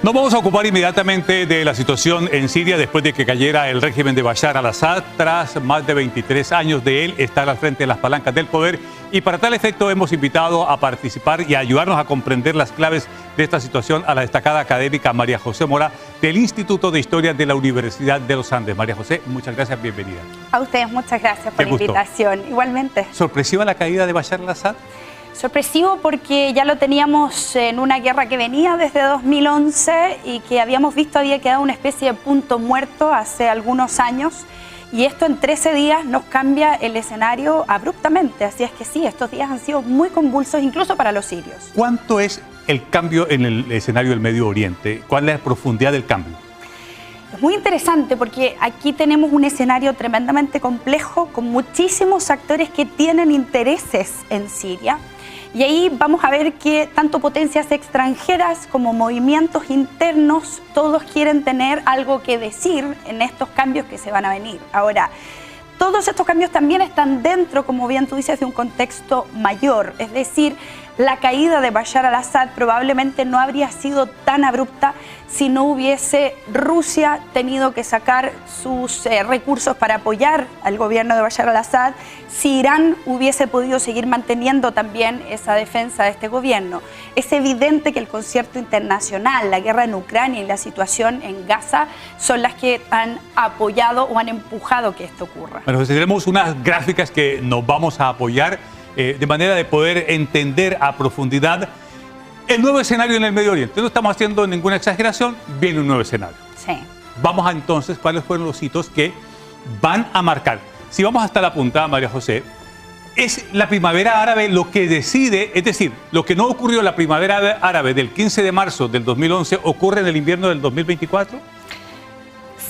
Nos vamos a ocupar inmediatamente de la situación en Siria después de que cayera el régimen de Bashar al-Assad. Tras más de 23 años de él estar al frente de las palancas del poder, y para tal efecto hemos invitado a participar y a ayudarnos a comprender las claves de esta situación a la destacada académica María José Mora del Instituto de Historia de la Universidad de los Andes. María José, muchas gracias, bienvenida. A ustedes muchas gracias por la invitación. Igualmente. ¿Sorpresiva la caída de Bashar al-Assad? Sorpresivo porque ya lo teníamos en una guerra que venía desde 2011 y que habíamos visto había quedado una especie de punto muerto hace algunos años, y esto en 13 días nos cambia el escenario abruptamente. Así es que sí, estos días han sido muy convulsos incluso para los sirios. ¿Cuánto es el cambio en el escenario del Medio Oriente? ¿Cuál es la profundidad del cambio? Es muy interesante porque aquí tenemos un escenario tremendamente complejo con muchísimos actores que tienen intereses en Siria. Y ahí vamos a ver que tanto potencias extranjeras como movimientos internos, todos quieren tener algo que decir en estos cambios que se van a venir. Ahora, todos estos cambios también están dentro, como bien tú dices, de un contexto mayor. Es decir, la caída de Bashar al-Assad probablemente no habría sido tan abrupta si no hubiese Rusia tenido que sacar sus recursos para apoyar al gobierno de Bashar al-Assad, si Irán hubiese podido seguir manteniendo también esa defensa de este gobierno. Es evidente que el concierto internacional, la guerra en Ucrania y la situación en Gaza son las que han apoyado o han empujado que esto ocurra. Bueno, tenemos unas gráficas que nos vamos a apoyar de manera de poder entender a profundidad el nuevo escenario en el Medio Oriente. No estamos haciendo ninguna exageración, viene un nuevo escenario. Sí. Vamos a entonces, ¿cuáles fueron los hitos que van a marcar? Si vamos hasta la punta, María José, es la primavera árabe lo que decide, es decir, lo que no ocurrió en la primavera árabe del 15 de marzo del 2011, ¿ocurre en el invierno del 2024?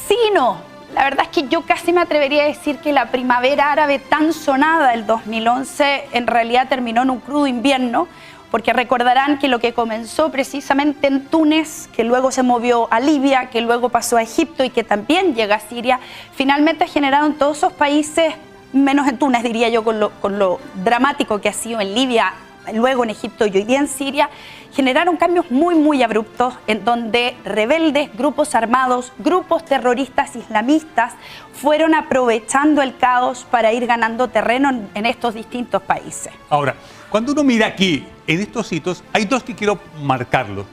Sí y no. La verdad es que yo casi me atrevería a decir que la primavera árabe tan sonada del 2011 en realidad terminó en un crudo invierno, porque recordarán que lo que comenzó precisamente en Túnez, que luego se movió a Libia, que luego pasó a Egipto y que también llega a Siria, finalmente generaron todos esos países, menos en Túnez diría yo, con lo dramático que ha sido en Libia, luego en Egipto y hoy día en Siria, generaron cambios muy abruptos en donde rebeldes, grupos armados, grupos terroristas islamistas fueron aprovechando el caos para ir ganando terreno en estos distintos países. Ahora, cuando uno mira aquí, en estos hitos, hay dos que quiero marcarlos.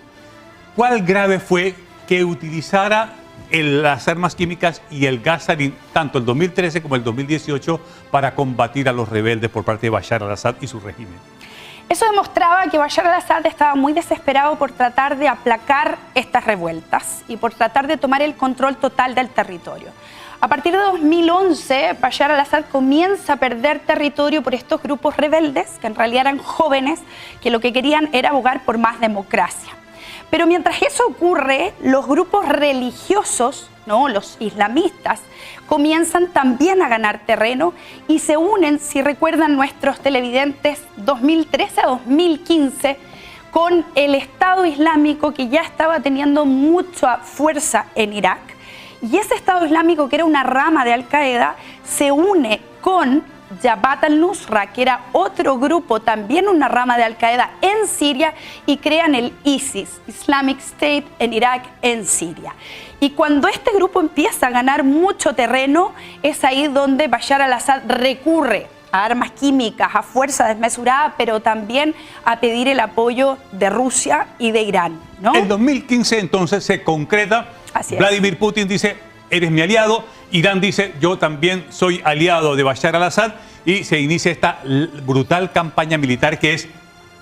¿Cuál grave fue que utilizara las armas químicas y el gas sarín, tanto el 2013 como el 2018, para combatir a los rebeldes por parte de Bashar al-Assad y su régimen? Eso demostraba que Bashar al-Assad estaba muy desesperado por tratar de aplacar estas revueltas y por tratar de tomar el control total del territorio. A partir de 2011, Bashar al-Assad comienza a perder territorio por estos grupos rebeldes, que en realidad eran jóvenes, que lo que querían era abogar por más democracia. Pero mientras eso ocurre, los grupos religiosos, ¿no?, los islamistas, comienzan también a ganar terreno y se unen, si recuerdan nuestros televidentes, 2013 a 2015, con el Estado Islámico, que ya estaba teniendo mucha fuerza en Irak. Y ese Estado Islámico, que era una rama de Al-Qaeda, se une con Jabhat al-Nusra, que era otro grupo, también una rama de Al-Qaeda en Siria, y crean el ISIS, Islamic State, en Irak, en Siria. Y cuando este grupo empieza a ganar mucho terreno, es ahí donde Bashar al-Assad recurre a armas químicas, a fuerza desmesurada, pero también a pedir el apoyo de Rusia y de Irán, ¿no? En 2015 entonces se concreta, Vladimir Putin dice, eres mi aliado, Irán dice, yo también soy aliado de Bashar al-Assad, y se inicia esta brutal campaña militar que es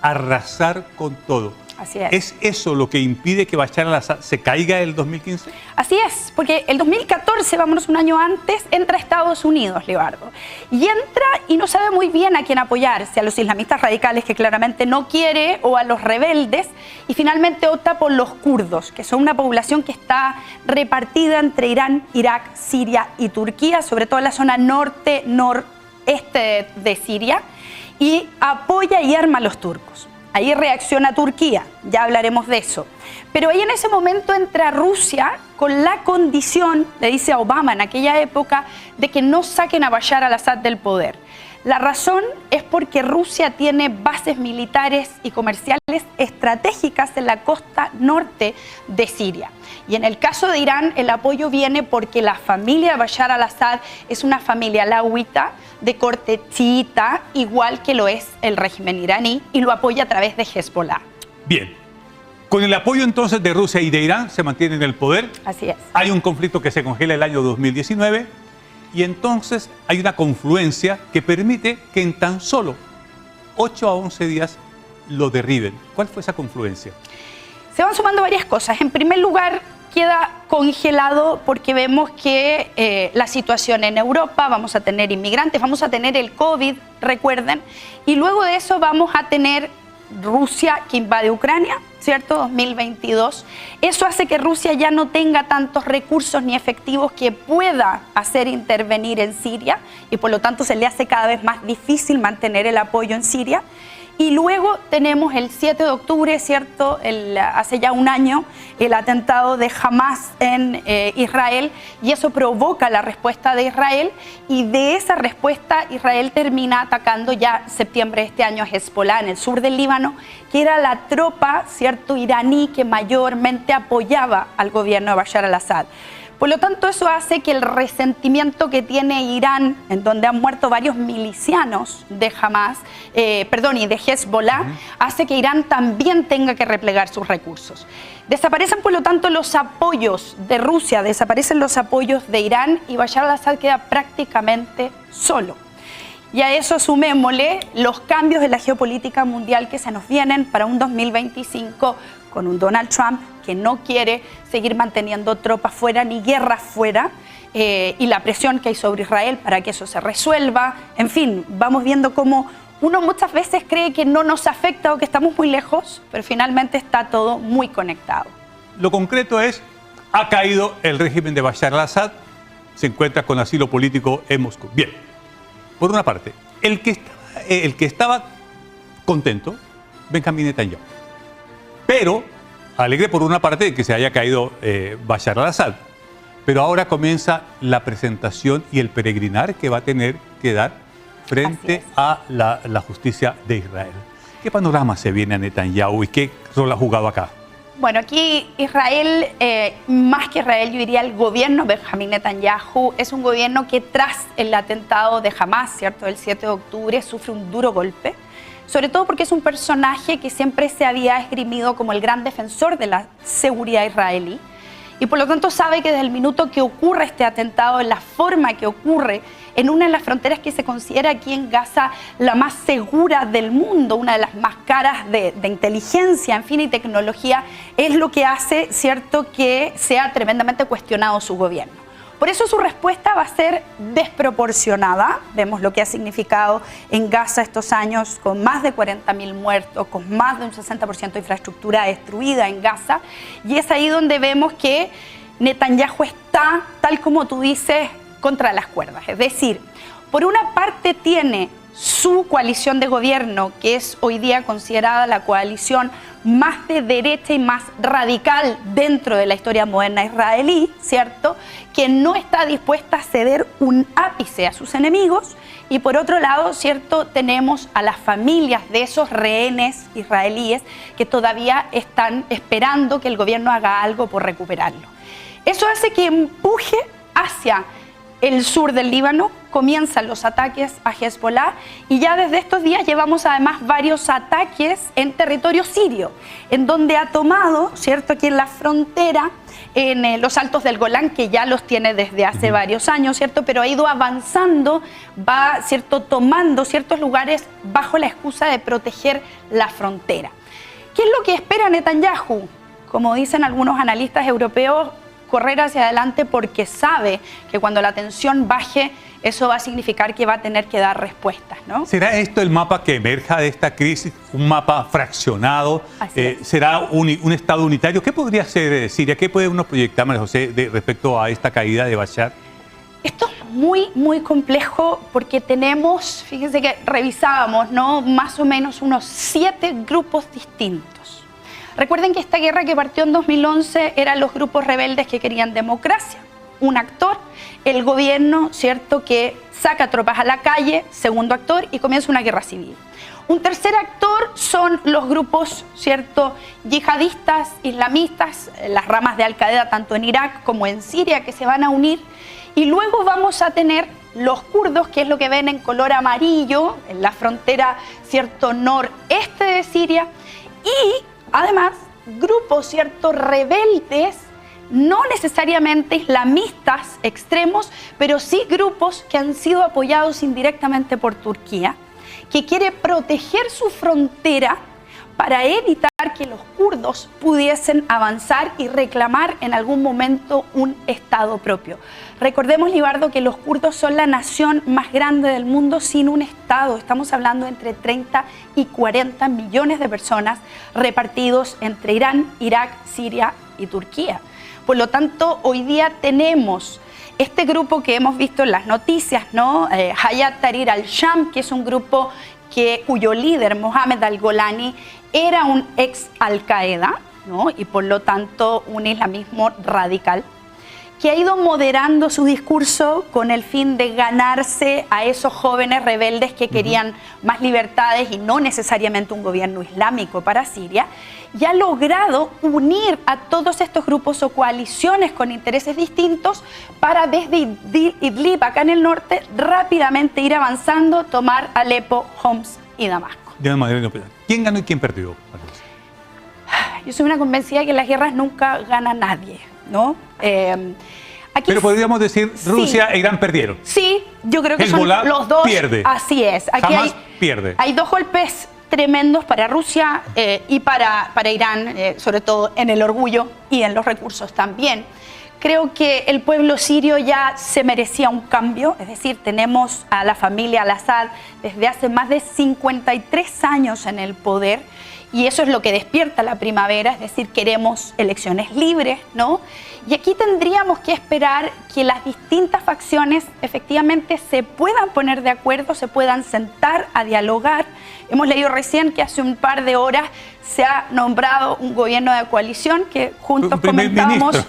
arrasar con todo. Así es. ¿Es eso lo que impide que Bashar al-Assad se caiga el 2015? Así es, porque el 2014, vámonos un año antes, entra a Estados Unidos, Leobardo. Y entra y no sabe muy bien a quién apoyarse, a los islamistas radicales que claramente no quiere, o a los rebeldes, y finalmente opta por los kurdos, que son una población que está repartida entre Irán, Irak, Siria y Turquía, sobre todo en la zona norte-noreste de Siria, y apoya y arma a los turcos. Ahí reacciona Turquía, ya hablaremos de eso. Pero ahí en ese momento entra Rusia con la condición, le dice a Obama en aquella época, de que no saquen a Bashar al-Assad del poder. La razón es porque Rusia tiene bases militares y comerciales estratégicas en la costa norte de Siria. Y en el caso de Irán, el apoyo viene porque la familia de Bashar al-Assad es una familia alauita de corte chiita, igual que lo es el régimen iraní, y lo apoya a través de Hezbollah. Bien. Con el apoyo entonces de Rusia y de Irán se mantiene en el poder. Así es. Hay un conflicto que se congela el año 2019 y entonces hay una confluencia que permite que en tan solo 8 a 11 días lo derriben. ¿Cuál fue esa confluencia? Se van sumando varias cosas. En primer lugar, queda congelado porque vemos que la situación en Europa, vamos a tener inmigrantes, vamos a tener el COVID, recuerden, y luego de eso vamos a tener Rusia que invade Ucrania, ¿cierto? 2022. Eso hace que Rusia ya no tenga tantos recursos ni efectivos que pueda hacer intervenir en Siria y por lo tanto se le hace cada vez más difícil mantener el apoyo en Siria. Y luego tenemos el 7 de octubre, ¿cierto? Hace ya un año, el atentado de Hamas en Israel, y eso provoca la respuesta de Israel, y de esa respuesta Israel termina atacando ya en septiembre de este año a Hezbollah en el sur del Líbano, que era la tropa, ¿cierto?, iraní que mayormente apoyaba al gobierno de Bashar al-Assad. Por lo tanto, eso hace que el resentimiento que tiene Irán, en donde han muerto varios milicianos de Hamas, y de Hezbollah, hace que Irán también tenga que replegar sus recursos. Desaparecen, por lo tanto, los apoyos de Rusia, desaparecen los apoyos de Irán y Bashar al-Assad queda prácticamente solo. Y a eso sumémosle los cambios en la geopolítica mundial que se nos vienen para un 2025 con un Donald Trump que no quiere seguir manteniendo tropas fuera ni guerras fuera, y la presión que hay sobre Israel para que eso se resuelva. En fin, vamos viendo cómo uno muchas veces cree que no nos afecta o que estamos muy lejos, pero finalmente está todo muy conectado. Lo concreto es, ha caído el régimen de Bashar al-Assad, se encuentra con asilo político en Moscú. Bien, por una parte, el que estaba contento, Benjamín Netanyahu. Pero alegre por una parte de que se haya caído Bashar al-Assad. Pero ahora comienza la presentación y el peregrinar que va a tener que dar frente a la justicia de Israel. ¿Qué panorama se viene a Netanyahu y qué rol ha jugado acá? Bueno, aquí Israel, más que Israel, yo diría el gobierno Benjamín Netanyahu, es un gobierno que tras el atentado de Hamas, ¿cierto?, del 7 de octubre, sufre un duro golpe. Sobre todo porque es un personaje que siempre se había esgrimido como el gran defensor de la seguridad israelí y por lo tanto sabe que desde el minuto que ocurre este atentado, en la forma que ocurre, en una de las fronteras que se considera aquí en Gaza la más segura del mundo, una de las más caras de inteligencia, en fin, y tecnología, es lo que hace, cierto, que sea tremendamente cuestionado su gobierno. Por eso su respuesta va a ser desproporcionada. Vemos lo que ha significado en Gaza estos años, con más de 40.000 muertos, con más de un 60% de infraestructura destruida en Gaza. Y es ahí donde vemos que Netanyahu está, tal como tú dices, contra las cuerdas. Es decir, por una parte tiene su coalición de gobierno, que es hoy día considerada la coalición más de derecha y más radical dentro de la historia moderna israelí, ¿cierto?, que no está dispuesta a ceder un ápice a sus enemigos. Y por otro lado, ¿cierto?, tenemos a las familias de esos rehenes israelíes que todavía están esperando que el gobierno haga algo por recuperarlo. Eso hace que empuje hacia el sur del Líbano, comienzan los ataques a Hezbollah y ya desde estos días llevamos además varios ataques en territorio sirio, en donde ha tomado, ¿cierto?, aquí en la frontera, en los Altos del Golán, que ya los tiene desde hace varios años, ¿cierto?, pero ha ido avanzando, va, ¿cierto?, tomando ciertos lugares bajo la excusa de proteger la frontera. ¿Qué es lo que espera Netanyahu? Como dicen algunos analistas europeos, correr hacia adelante porque sabe que cuando la tensión baje, eso va a significar que va a tener que dar respuestas, ¿no? ¿Será esto el mapa que emerja de esta crisis? ¿Un mapa fraccionado? ¿Será un Estado unitario? ¿Qué podría ser Siria? ¿Qué puede uno proyectar, María José, respecto a esta caída de Bashar? Esto es muy, muy complejo porque tenemos, fíjense que revisábamos, ¿no?, más o menos unos 7 grupos distintos. Recuerden que esta guerra que partió en 2011 eran los grupos rebeldes que querían democracia, un actor, el gobierno, ¿cierto?, que saca tropas a la calle, segundo actor, y comienza una guerra civil. Un tercer actor son los grupos, ¿cierto?, yihadistas, islamistas, las ramas de Al-Qaeda tanto en Irak como en Siria, que se van a unir. Y luego vamos a tener los kurdos, que es lo que ven en color amarillo, en la frontera, ¿cierto?, noreste de Siria. Y además, grupos, ¿cierto?, rebeldes, no necesariamente islamistas extremos, pero sí grupos que han sido apoyados indirectamente por Turquía, que quiere proteger su frontera para evitar que los kurdos pudiesen avanzar y reclamar en algún momento un Estado propio. Recordemos, Libardo, que los kurdos son la nación más grande del mundo sin un Estado. Estamos hablando entre 30 y 40 millones de personas repartidos entre Irán, Irak, Siria y Turquía. Por lo tanto, hoy día tenemos este grupo que hemos visto en las noticias, ¿no? Hayat Tahrir al-Sham, que es un grupo cuyo líder, Mohammed al-Golani, era un ex Al-Qaeda, ¿no?, y por lo tanto un islamismo radical, que ha ido moderando su discurso con el fin de ganarse a esos jóvenes rebeldes que querían más libertades y no necesariamente un gobierno islámico para Siria, y ha logrado unir a todos estos grupos o coaliciones con intereses distintos para desde Idlib, acá en el norte, rápidamente ir avanzando, tomar Alepo, Homs y Damasco. ¿Quién ganó y quién perdió? Yo soy una convencida de que en las guerras nunca gana nadie, ¿no? Pero podríamos decir Rusia e Irán perdieron. Sí, yo creo que Hezbollah son los dos. Pierde. Así es. Aquí Hamas pierde. Hay dos golpes tremendos para Rusia y para Irán, sobre todo en el orgullo y en los recursos también. Creo que el pueblo sirio ya se merecía un cambio, es decir, tenemos a la familia al-Assad desde hace más de 53 años en el poder, y eso es lo que despierta la primavera, es decir, queremos elecciones libres, ¿no? Y aquí tendríamos que esperar que las distintas facciones efectivamente se puedan poner de acuerdo, se puedan sentar a dialogar. Hemos leído recién que hace un par de horas se ha nombrado un gobierno de coalición que juntos comentamos.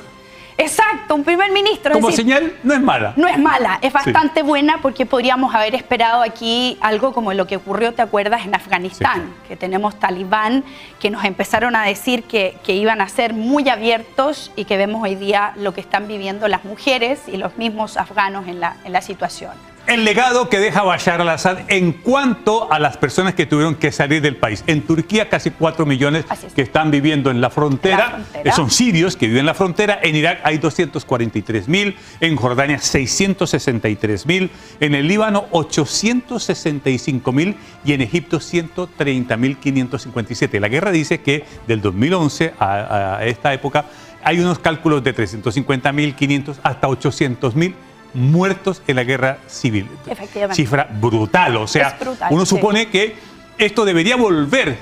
Exacto, un primer ministro. Como señal, no es mala. No es mala, es bastante buena, porque podríamos haber esperado aquí algo como lo que ocurrió, ¿te acuerdas?, en Afganistán, sí, que tenemos talibán que nos empezaron a decir que iban a ser muy abiertos, y que vemos hoy día lo que están viviendo las mujeres y los mismos afganos en la situación. El legado que deja Bashar al-Assad en cuanto a las personas que tuvieron que salir del país. En Turquía casi 4 millones que están viviendo en la frontera. Son sirios que viven en la frontera. En Irak hay 243.000, en Jordania 663.000, en el Líbano 865.000 y en Egipto 130.557. La guerra dice que del 2011 a esta época hay unos cálculos de 350.000, hasta 800.000 muertos en la guerra civil. Efectivamente. Cifra brutal. O sea, brutal, uno supone que esto debería volver.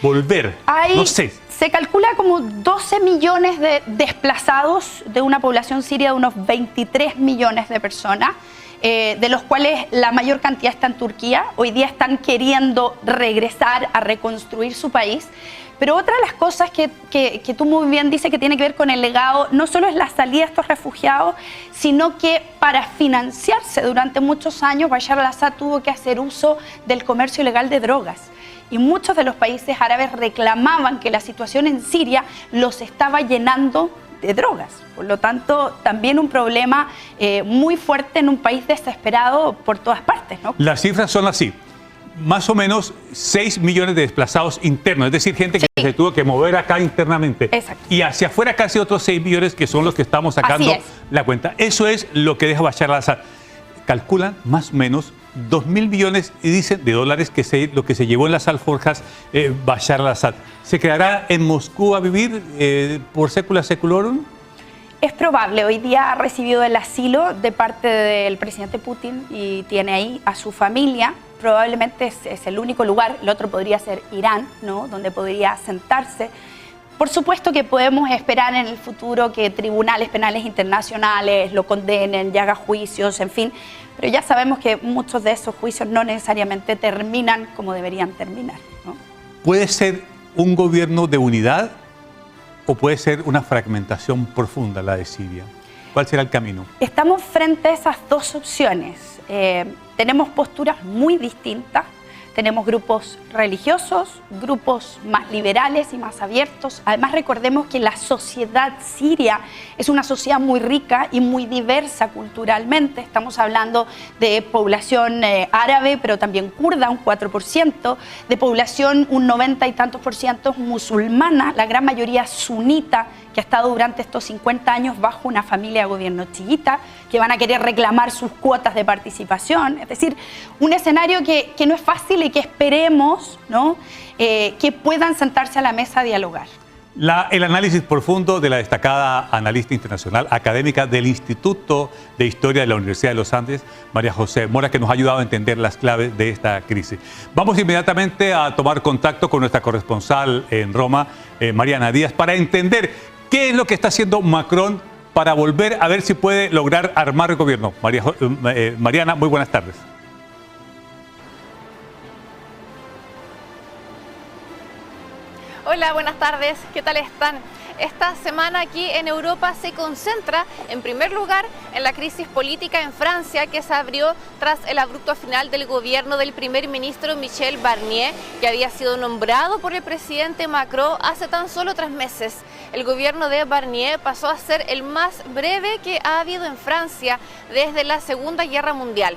No sé. Se calcula como 12 millones de desplazados de una población siria de unos 23 millones de personas, de los cuales la mayor cantidad está en Turquía. Hoy día están queriendo regresar a reconstruir su país. Pero otra de las cosas que tú muy bien dices que tiene que ver con el legado, no solo es la salida de estos refugiados, sino que para financiarse durante muchos años, Bashar al-Assad tuvo que hacer uso del comercio ilegal de drogas. Y muchos de los países árabes reclamaban que la situación en Siria los estaba llenando de drogas. Por lo tanto, también un problema muy fuerte en un país desesperado por todas partes, ¿no? Las cifras son así. Más o menos 6 millones de desplazados internos, es decir, gente que se tuvo que mover acá internamente. Exacto. Y hacia afuera casi otros 6 millones que son los que estamos sacando la cuenta. Eso es lo que deja Bashar al-Assad. Calculan más o menos 2.000 millones y dicen de dólares que lo que se llevó en las alforjas Bashar al-Assad. ¿Se quedará en Moscú a vivir por secula seculorum? Es probable. Hoy día ha recibido el asilo de parte del presidente Putin y tiene ahí a su familia. Probablemente es el único lugar, el otro podría ser Irán, ¿no?, donde podría sentarse. Por supuesto que podemos esperar en el futuro que tribunales penales internacionales lo condenen y haga juicios, en fin, pero ya sabemos que muchos de esos juicios no necesariamente terminan como deberían terminar, ¿no? ¿Puede ser un gobierno de unidad o puede ser una fragmentación profunda la de Siria? ¿Cuál será el camino? Estamos frente a esas dos opciones. Tenemos posturas muy distintas. Tenemos grupos religiosos, grupos más liberales y más abiertos. Además, recordemos que la sociedad siria es una sociedad muy rica y muy diversa culturalmente. Estamos hablando de población árabe, pero también kurda, un 4%, de población un 90 y tantos % musulmana, la gran mayoría sunita, que ha estado durante estos 50 años bajo una familia de gobierno chiita, que van a querer reclamar sus cuotas de participación. Es decir, un escenario que no es fácil y que esperemos, ¿no?, que puedan sentarse a la mesa a dialogar. El análisis profundo de la destacada analista internacional académica del Instituto de Historia de la Universidad de los Andes, María José Mora, que nos ha ayudado a entender las claves de esta crisis. Vamos inmediatamente a tomar contacto con nuestra corresponsal en Roma, Mariana Díaz, para entender qué es lo que está haciendo Macron para volver a ver si puede lograr armar el gobierno. Mariana, muy buenas tardes. Hola, buenas tardes. ¿Qué tal están? Esta semana aquí en Europa se concentra, en primer lugar, en la crisis política en Francia, que se abrió tras el abrupto final del gobierno del primer ministro Michel Barnier, que había sido nombrado por el presidente Macron hace tan solo 3 meses. El gobierno de Barnier pasó a ser el más breve que ha habido en Francia desde la Segunda Guerra Mundial.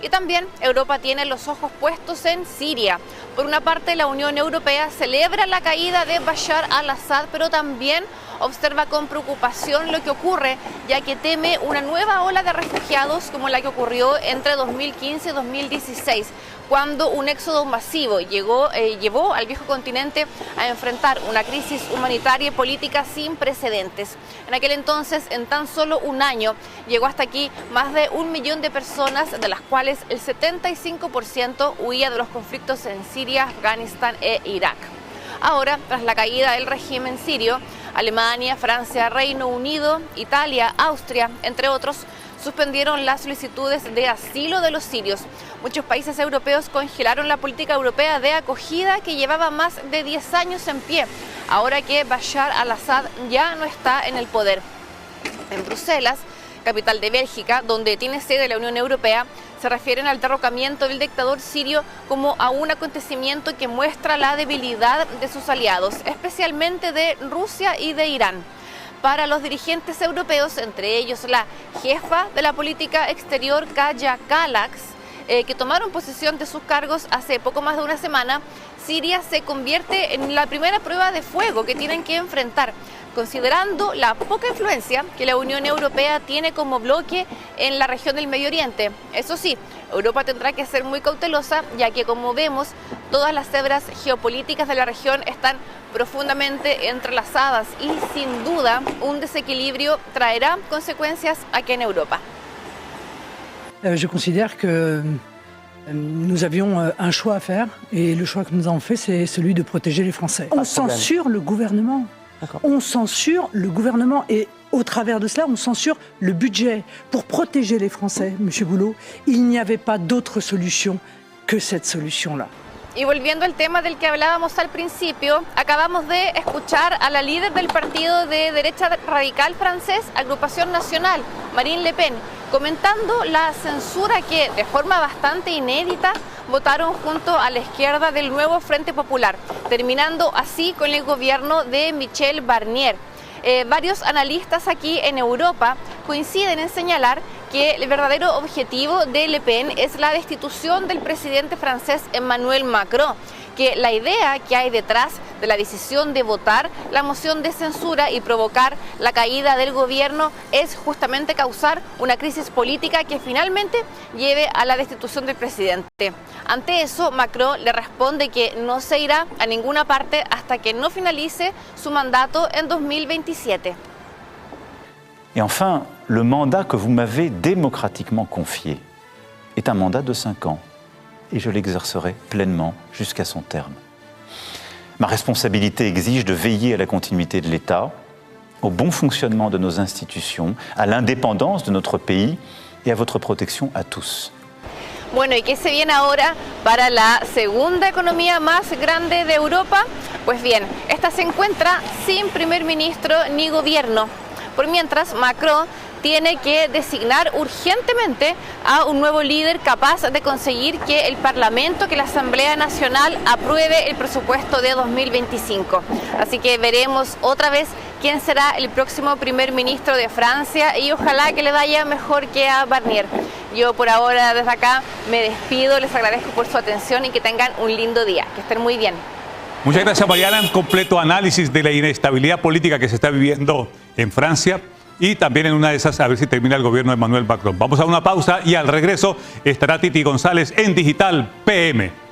Y también Europa tiene los ojos puestos en Siria. Por una parte, la Unión Europea celebra la caída de Bashar al-Assad, pero también observa con preocupación lo que ocurre, ya que teme una nueva ola de refugiados como la que ocurrió entre 2015 y 2016, cuando un éxodo masivo llevó al viejo continente a enfrentar una crisis humanitaria y política sin precedentes. En aquel entonces, en tan solo un año, llegó hasta aquí más de 1 millón de personas, de las cuales el 75% huía de los conflictos en Siria, Afganistán e Irak. Ahora, tras la caída del régimen sirio, Alemania, Francia, Reino Unido, Italia, Austria, entre otros, suspendieron las solicitudes de asilo de los sirios. Muchos países europeos congelaron la política europea de acogida que llevaba más de 10 años en pie, ahora que Bashar al-Assad ya no está en el poder. En Bruselas, capital de Bélgica, donde tiene sede la Unión Europea, se refieren al derrocamiento del dictador sirio como a un acontecimiento que muestra la debilidad de sus aliados, especialmente de Rusia y de Irán. Para los dirigentes europeos, entre ellos la jefa de la política exterior, Kaja Kallas, que tomaron posesión de sus cargos hace poco más de una semana, Siria se convierte en la primera prueba de fuego que tienen que enfrentar, considerando la poca influencia que la Unión Europea tiene como bloque en la región del Medio Oriente. Eso sí, Europa tendrá que ser muy cautelosa, ya que, como vemos, todas las hebras geopolíticas de la región están profundamente entrelazadas y, sin duda, un desequilibrio traerá consecuencias aquí en Europa. Je considère que nous avions un choix à faire et le choix que nous avons fait, c'est celui de protéger les Français. On censure le gouvernement. On censure le gouvernement et au travers de cela, on censure le budget. Pour protéger les Français, M. Boulot, il n'y avait pas d'autre solution que cette solution-là. Y volviendo al tema del que hablábamos al principio, acabamos de escuchar a la líder del partido de derecha radical francés, Agrupación Nacional, Marine Le Pen, comentando la censura que, de forma bastante inédita, votaron junto a la izquierda del nuevo Frente Popular, terminando así con el gobierno de Michel Barnier. Varios analistas aquí en Europa coinciden en señalar que el verdadero objetivo de Le Pen es la destitución del presidente francés Emmanuel Macron, que la idea que hay detrás de la decisión de votar la moción de censura y provocar la caída del gobierno es justamente causar una crisis política que finalmente lleve a la destitución del presidente. Ante eso, Macron le responde que no se irá a ninguna parte hasta que no finalice su mandato en 2027. Et enfin, le mandat que vous m'avez démocratiquement confié est un mandat de 5 ans et je l'exercerai pleinement jusqu'à son terme. Ma responsabilité exige de veiller à la continuité de l'État, au bon fonctionnement de nos institutions, à l'indépendance de notre pays et à votre protection à tous. Bueno, ¿y qué se viene ahora para la segunda economía más grande de Europa? Pues bien, esta se encuentra sin primer ministro ni gobierno. Por mientras, Macron tiene que designar urgentemente a un nuevo líder capaz de conseguir que el Parlamento, que la Asamblea Nacional apruebe el presupuesto de 2025. Así que veremos otra vez quién será el próximo primer ministro de Francia y ojalá que le vaya mejor que a Barnier. Yo por ahora desde acá me despido, les agradezco por su atención y que tengan un lindo día, que estén muy bien. Muchas gracias, Mariana. Un completo análisis de la inestabilidad política que se está viviendo en Francia y también en una de esas a ver si termina el gobierno de Emmanuel Macron. Vamos a una pausa y al regreso estará Titi González en Digital PM.